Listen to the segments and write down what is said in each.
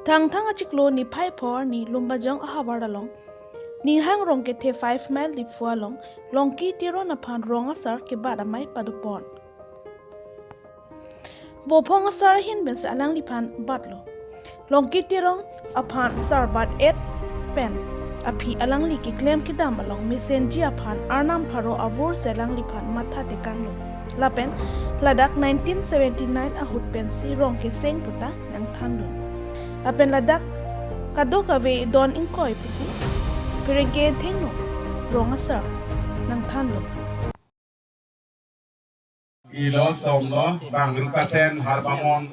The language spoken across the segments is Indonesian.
Thang achiklo ni phai phor ni lumbajong ahawaralong ni hang rong ke the 5 mile li fualong long ki tiro na phan rong asar ke bada mai padupon bo phong asar hin ben sa alang li phan batlo long ki tirong aphan sar bat 8 pen api alang li ki claim ki dam along messenger aphan arnam pharo avur selang li phan matha te kanglo lapen ladak 1979 ahut pen si rong ke seng puta nang thandu lapen ladak kadoka ve don inkoi pusi pirege thengno rong asar nang thanlo ilo somno bang rukasen harbamon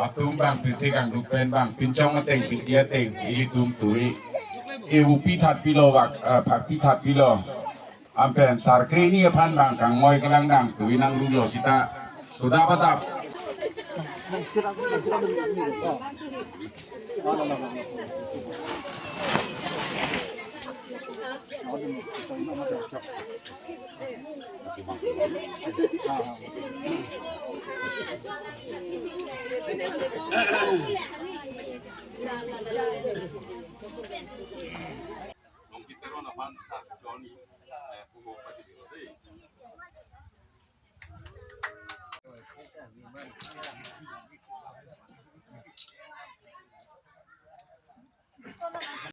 atum bang pithi kang rupen bang pinchong ateng pitia teng ilitum tui eupi that pilo wak phak pi that pilo ampen sarkri ni phan bang kang moi kalang dang tui nang lulo sita suda patap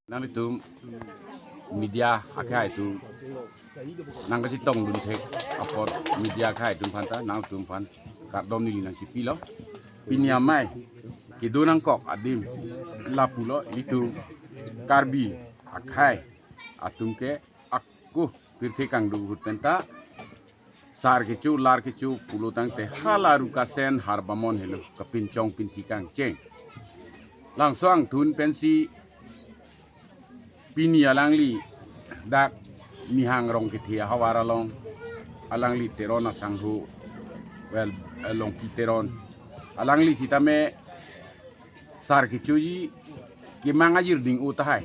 nang itu media akai itu nang kasi tong dun thek apot media khai dun phanta nang tum phan ka dom ni nang si pilo pinia mai ki do nang kok adim lapulo itu karbi akai atum ke akku pirthi kang du hut penta sar ke chu lar ke chu pulo tang te halaru ka sen harbamon helo kapin chong pinthi kang cheng lang soang thun pensi pini alangli dak nihang rong kithia hawaralong alangli terona sanghu well long kiteron alangli sitame sar kichuji kimangajir ding utahai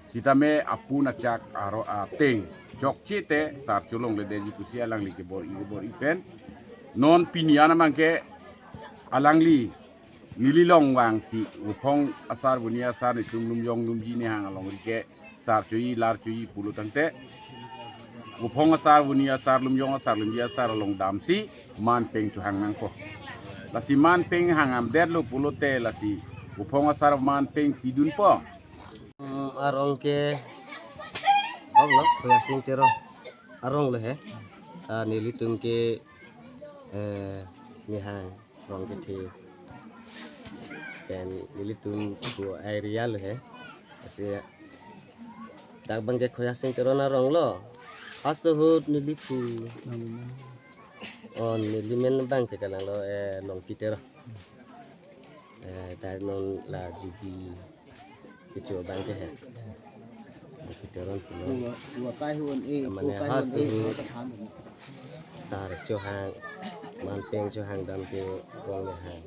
sitame apuna chak aro ateng jokchite sar chulong le deji kusi alangli ke bor ipen non piniana mangke alangli nililong wang si upong asar bunia sar ni chumlum yong numji ni hang along rike sar chui lar chui pulu tangte upong asar bunia sar lum yong asar lum ya sar along damsi man peng chu hang nangko lasi man peng hangam derlo pulu te lasi upong asar man peng pidun po arong ke Allah khasing tero arong le he nilitum ke ni hang rong ke thi dan nilitum ko area le he ase dak bang ke khasing tero na rong lo asahut nilipu on nilimen bang ke kalang lo long kitero da non la jibi kicho bang ke he kiteron pulo wa pai huan mane hasu sar cho hang man peng cho hang dam ke rong le hang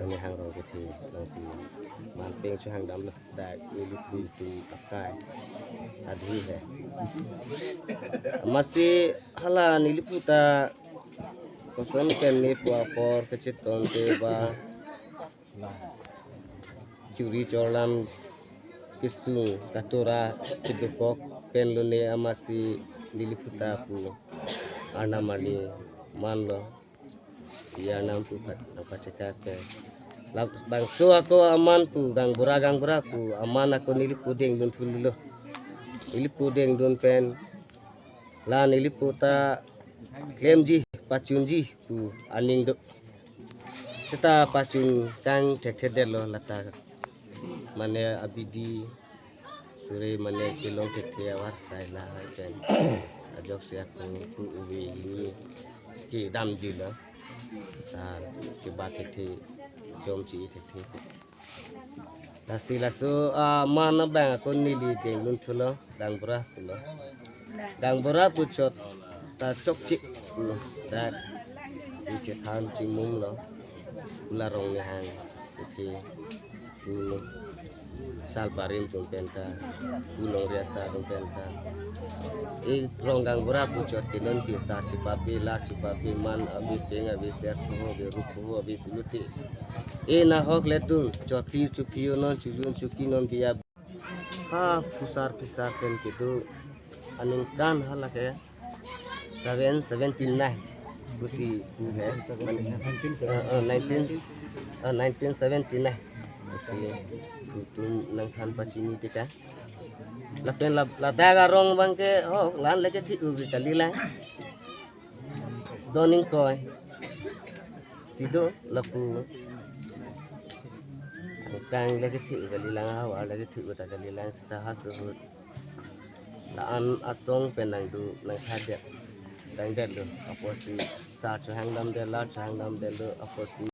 le hang rong ke thi lang si man peng cho hang dam le da ili tu kai adhi hai masi hala niliputa koson ken ni por ke chiton te ba curi cholam kisung katura kidukok penlune amasi niliputa pu anamani manlo ya nampu apa cekak bangso ako aman pu gang bura pu aman ako nilipudeng dun thululo nilipudeng dun pen la niliputa klemji pachunji pu aning do seta pachun kang thekthedelo lata mane abidi sure mane kilong kete war saila pen ajok sia ku uwi ni ki damji la sar chiba thekthi jomchi thekthi lasilaso mana bang ko nili dengun thulo dangbura puchot ta chokchi da che than chimung lo la rong hang ti salbarim tung penta ulong riasa tung penta ronggang bura pucot tinon kisar cipapi la cipapi man abi penga beser ko be rupo abi puluti na hok letung chotri chukio non chujun chuki non dia ha pusar pen kitu aning kan halake 779 kusi tu hai 1979 kusi kutum nang khan pachini tika la pen la daga rong bang ke ho lan leke thi u kali la doning koi sido lapu kang lagi thi kali lang hawa lagi thi uta kali lang sita hasut la an asong penang du nang khade dang de lo aposi sa chang dam de la chang dam de lo aposi